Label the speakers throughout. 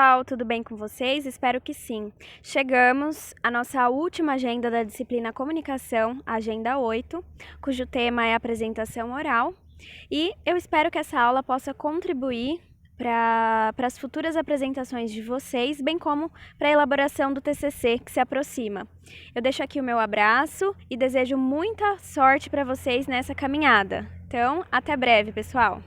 Speaker 1: pessoal, tudo bem com vocês? Espero que sim. Chegamos à nossa última agenda da disciplina Comunicação, a Agenda 8, cujo tema é apresentação oral. E eu espero que essa aula possa contribuir para as futuras apresentações de vocês, bem como para a elaboração do TCC que se aproxima. Eu deixo aqui o meu abraço e desejo muita sorte para vocês nessa caminhada. Então, até breve, pessoal!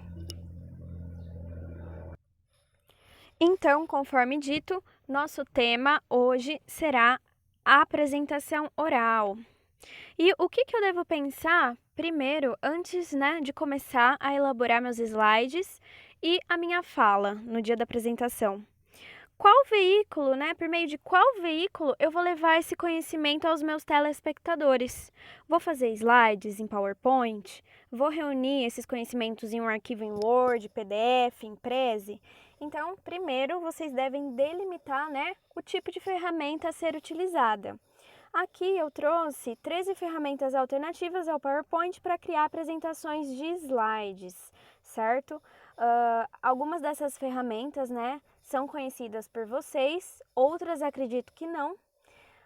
Speaker 1: Então, conforme dito, nosso tema hoje será a apresentação oral. E o que eu devo pensar primeiro, antes, de começar a elaborar meus slides e a minha fala no dia da apresentação? Qual veículo, por meio de qual veículo eu vou levar esse conhecimento aos meus telespectadores? Vou fazer slides em PowerPoint? Vou reunir esses conhecimentos em um arquivo em Word, PDF, em Prezi? Então, primeiro, vocês devem delimitar, o tipo de ferramenta a ser utilizada. Aqui eu trouxe 13 ferramentas alternativas ao PowerPoint para criar apresentações de slides, certo? Algumas dessas ferramentas, são conhecidas por vocês, outras acredito que não,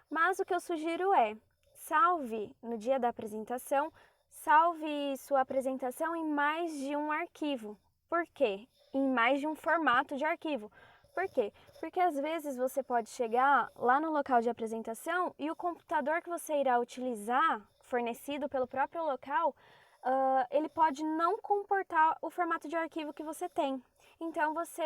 Speaker 1: mas o que eu sugiro é, salve no dia da apresentação, salve sua apresentação em mais de um arquivo. Por quê? Em mais de um formato de arquivo. Por quê? Porque às vezes você pode chegar lá no local de apresentação e o computador que você irá utilizar, fornecido pelo próprio local, ele pode não comportar o formato de arquivo que você tem. Então você,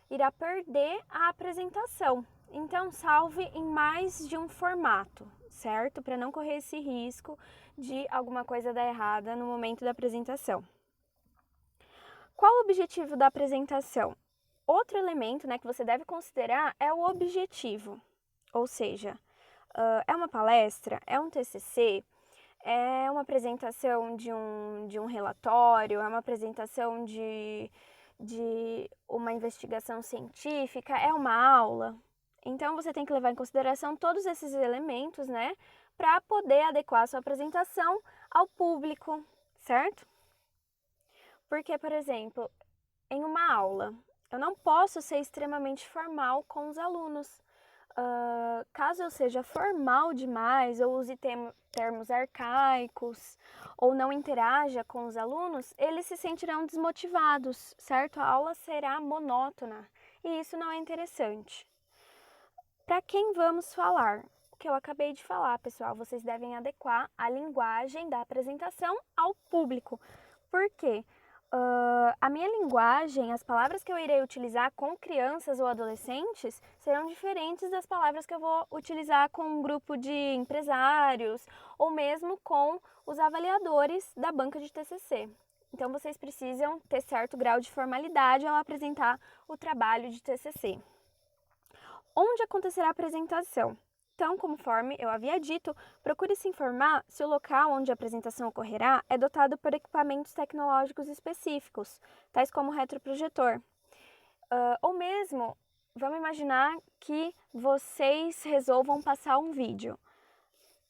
Speaker 1: irá perder a apresentação. Então salve em mais de um formato, certo? Para não correr esse risco de alguma coisa dar errada no momento da apresentação. Qual o objetivo da apresentação? Outro elemento, que você deve considerar é o objetivo, ou seja, é uma palestra, é um TCC, é uma apresentação de um relatório, é uma apresentação de uma investigação científica, é uma aula. Então, você tem que levar em consideração todos esses elementos, para poder adequar a sua apresentação ao público, certo? Porque, por exemplo, em uma aula, eu não posso ser extremamente formal com os alunos. Caso eu seja formal demais, ou use termos arcaicos, ou não interaja com os alunos, eles se sentirão desmotivados, certo? A aula será monótona e isso não é interessante. Para quem vamos falar? O que eu acabei de falar, pessoal, vocês devem adequar a linguagem da apresentação ao público. Por quê? A minha linguagem, as palavras que eu irei utilizar com crianças ou adolescentes serão diferentes das palavras que eu vou utilizar com um grupo de empresários ou mesmo com os avaliadores da banca de TCC. Então, vocês precisam ter certo grau de formalidade ao apresentar o trabalho de TCC. Onde acontecerá a apresentação? Então, conforme eu havia dito, procure se informar se o local onde a apresentação ocorrerá é dotado por equipamentos tecnológicos específicos, tais como retroprojetor. Ou mesmo, vamos imaginar que vocês resolvam passar um vídeo.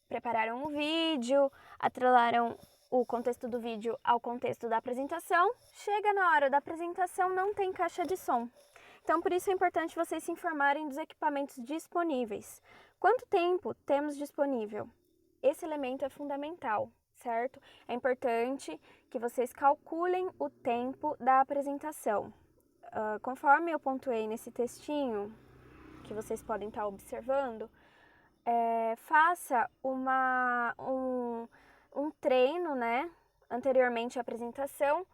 Speaker 1: Prepararam um vídeo, atrelaram o contexto do vídeo ao contexto da apresentação, chega na hora da apresentação, não tem caixa de som. Então, por isso é importante vocês se informarem dos equipamentos disponíveis. Quanto tempo temos disponível? Esse elemento é fundamental, certo? É importante que vocês calculem o tempo da apresentação. Conforme eu pontuei nesse textinho, que vocês podem estar observando, faça um treino, anteriormente à apresentação,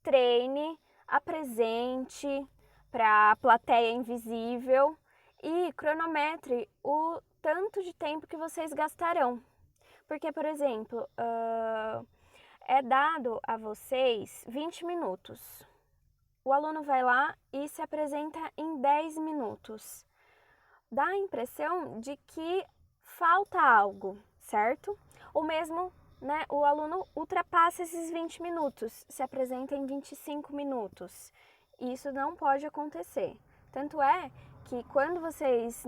Speaker 1: treine, apresente para a plateia invisível e cronometre o tanto de tempo que vocês gastarão. Porque, por exemplo, é dado a vocês 20 minutos. O aluno vai lá e se apresenta em 10 minutos. Dá a impressão de que falta algo, certo? Ou mesmo, o aluno ultrapassa esses 20 minutos, se apresenta em 25 minutos. Isso não pode acontecer. Tanto é que quando vocês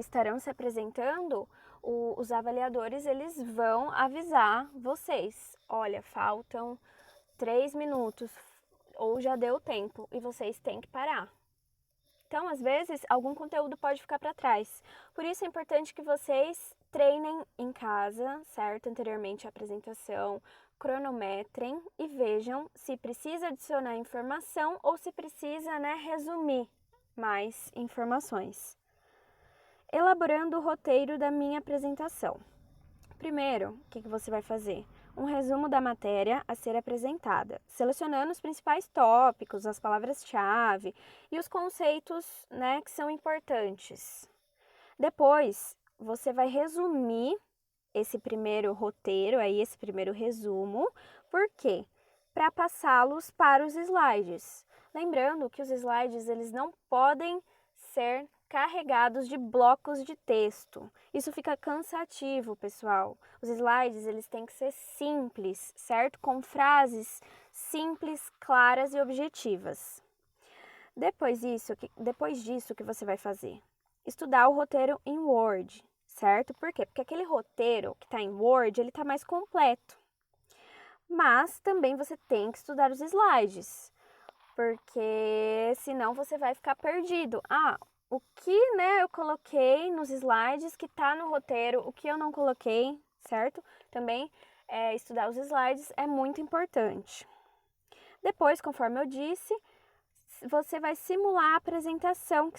Speaker 1: estarão se apresentando, os avaliadores eles vão avisar vocês. Olha, faltam 3 minutos ou já deu tempo e vocês têm que parar. Então, às vezes, algum conteúdo pode ficar para trás. Por isso é importante que vocês treinem em casa, certo? Anteriormente à apresentação, cronometrem e vejam se precisa adicionar informação ou se precisa, né, resumir mais informações. Elaborando o roteiro da minha apresentação. Primeiro, o que você vai fazer? Um resumo da matéria a ser apresentada, selecionando os principais tópicos, as palavras-chave e os conceitos, né, que são importantes. Depois, você vai resumir esse primeiro roteiro, esse primeiro resumo. Por quê? Para passá-los para os slides. Lembrando que os slides eles não podem ser carregados de blocos de texto. Isso fica cansativo, pessoal. Os slides eles têm que ser simples, certo? Com frases simples, claras e objetivas. Depois disso, o que você vai fazer? Estudar o roteiro em Word, certo? Por quê? Porque aquele roteiro que está em Word, ele está mais completo. Mas também você tem que estudar os slides, porque senão você vai ficar perdido. O que, né, eu coloquei nos slides que está no roteiro, o que eu não coloquei, certo? Também estudar os slides é muito importante. Depois, conforme eu disse, você vai simular a apresentação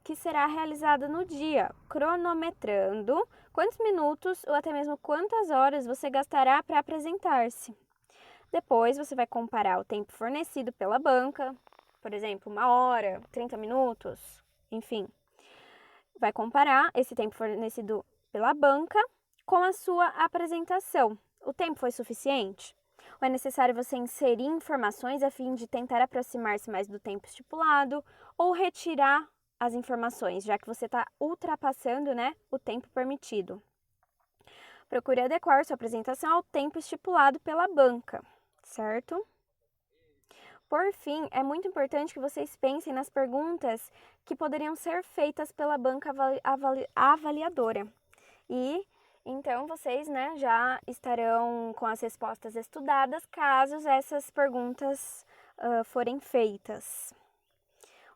Speaker 1: que será realizada no dia, cronometrando quantos minutos ou até mesmo quantas horas você gastará para apresentar-se. Depois, você vai comparar o tempo fornecido pela banca, por exemplo, 1 hora, 30 minutos, enfim. Vai comparar esse tempo fornecido pela banca com a sua apresentação. O tempo foi suficiente? Ou é necessário você inserir informações a fim de tentar aproximar-se mais do tempo estipulado ou retirar as informações, já que você está ultrapassando, né, o tempo permitido? Procure adequar sua apresentação ao tempo estipulado pela banca, certo? Por fim, é muito importante que vocês pensem nas perguntas que poderiam ser feitas pela banca avaliadora. E então vocês, né, já estarão com as respostas estudadas caso essas perguntas forem feitas.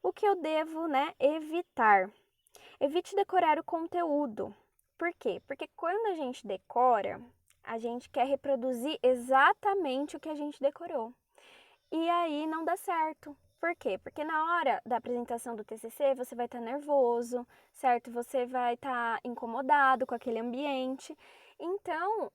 Speaker 1: O que eu devo, né, evitar? Evite decorar o conteúdo. Por quê? Porque quando a gente decora, a gente quer reproduzir exatamente o que a gente decorou. E aí não dá certo. Por quê? Porque na hora da apresentação do TCC você vai estar nervoso, certo? Você vai estar incomodado com aquele ambiente. Então,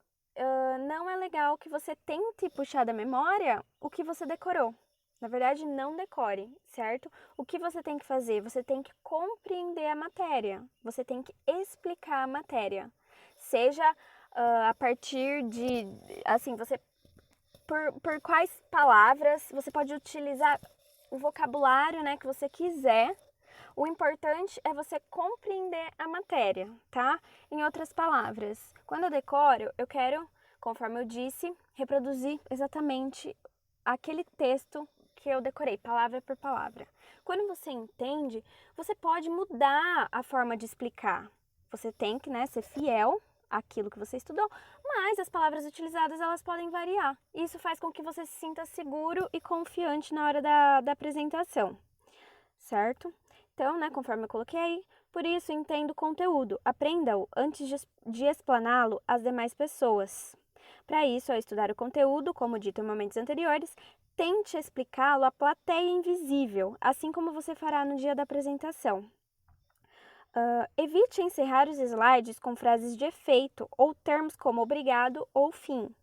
Speaker 1: não é legal que você tente puxar da memória o que você decorou. Na verdade, não decore, certo? O que você tem que fazer? Você tem que compreender a matéria. Você tem que explicar a matéria. Seja a partir de, assim, por quais palavras, você pode utilizar o vocabulário, né, que você quiser. O importante é você compreender a matéria, tá? Em outras palavras, quando eu decoro, eu quero, conforme eu disse, reproduzir exatamente aquele texto que eu decorei, palavra por palavra. Quando você entende, você pode mudar a forma de explicar. Você tem que, né, ser fiel àquilo que você estudou, mas as palavras utilizadas elas podem variar. Isso faz com que você se sinta seguro e confiante na hora da apresentação, certo? Então, né, conforme eu coloquei, por isso entenda o conteúdo, aprenda-o antes de explaná-lo às demais pessoas. Para isso, ao estudar o conteúdo, como dito em momentos anteriores, tente explicá-lo à plateia invisível, assim como você fará no dia da apresentação. Evite encerrar os slides com frases de efeito ou termos como obrigado ou fim.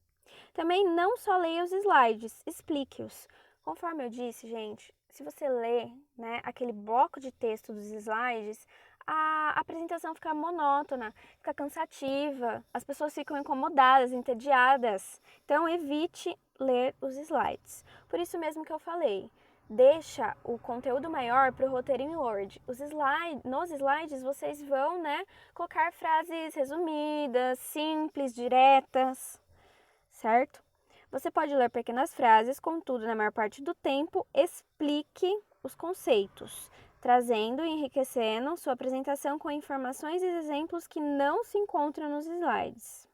Speaker 1: Também não só leia os slides, explique-os. Conforme eu disse, gente, se você lê, né, aquele bloco de texto dos slides, a apresentação fica monótona, fica cansativa, as pessoas ficam incomodadas, entediadas. Então, evite ler os slides. Por isso mesmo que eu falei, deixa o conteúdo maior para o roteiro em Word. Nos slides vocês vão, né, colocar frases resumidas, simples, diretas, certo? Você pode ler pequenas frases, contudo, na maior parte do tempo, explique os conceitos, trazendo e enriquecendo sua apresentação com informações e exemplos que não se encontram nos slides.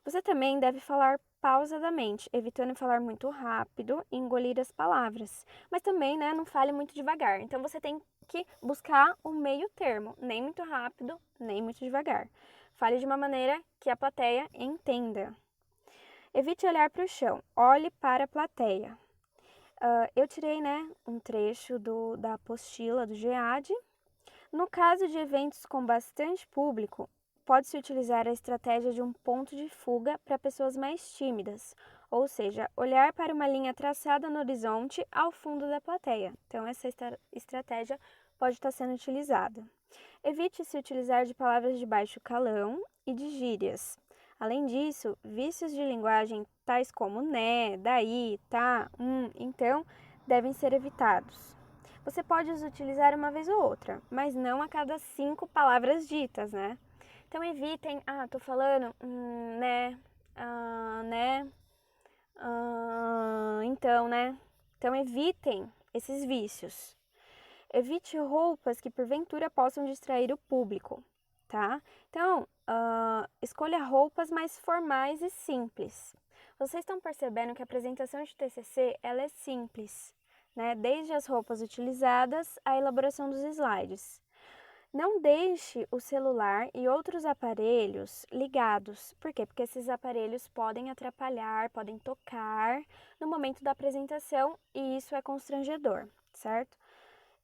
Speaker 1: Você também deve falar pausadamente, evitando falar muito rápido e engolir as palavras. Mas também, né, não fale muito devagar. Então, você tem que buscar o meio termo, nem muito rápido, nem muito devagar. Fale de uma maneira que a plateia entenda. Evite olhar para o chão, olhe para a plateia. Eu tirei, né, um trecho da apostila do GEAD. No caso de eventos com bastante público, pode-se utilizar a estratégia de um ponto de fuga para pessoas mais tímidas, ou seja, olhar para uma linha traçada no horizonte ao fundo da plateia. Então, essa estratégia pode estar sendo utilizada. Evite se utilizar de palavras de baixo calão e de gírias. Além disso, vícios de linguagem tais como né, daí, tá, então, devem ser evitados. Você pode os utilizar uma vez ou outra, mas não a cada 5 palavras ditas, né? Então evitem, tô falando, né, né, então, né? Então evitem esses vícios. Evite roupas que porventura possam distrair o público, tá? Então, escolha roupas mais formais e simples. Vocês estão percebendo que a apresentação de TCC, ela é simples, né? Desde as roupas utilizadas à elaboração dos slides. Não deixe o celular e outros aparelhos ligados. Por quê? Porque esses aparelhos podem atrapalhar, podem tocar no momento da apresentação e isso é constrangedor, certo?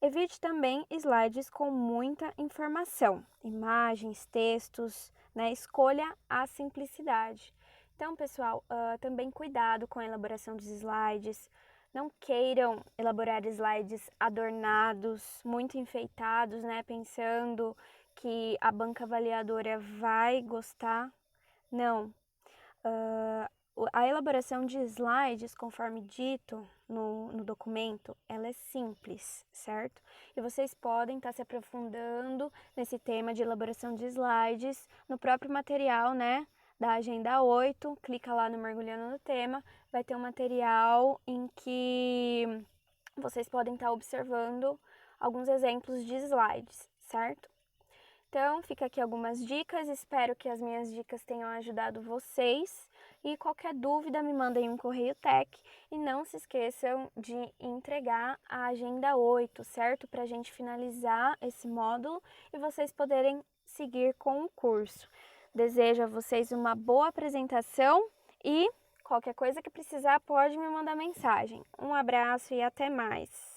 Speaker 1: Evite também slides com muita informação, imagens, textos, né? Escolha a simplicidade. Então, pessoal, também cuidado com a elaboração dos slides. Não queiram elaborar slides adornados, muito enfeitados, né? Pensando que a banca avaliadora vai gostar. Não. A elaboração de slides, conforme dito no documento, ela é simples, certo? E vocês podem estar se aprofundando nesse tema de elaboração de slides no próprio material, né? Da Agenda 8, clica lá no Mergulhando no Tema, vai ter um material em que vocês podem estar observando alguns exemplos de slides, certo? Então, fica aqui algumas dicas, espero que as minhas dicas tenham ajudado vocês. E qualquer dúvida, me mandem um correio tech e não se esqueçam de entregar a Agenda 8, certo? Para a gente finalizar esse módulo e vocês poderem seguir com o curso. Desejo a vocês uma boa apresentação e qualquer coisa que precisar pode me mandar mensagem. Um abraço e até mais!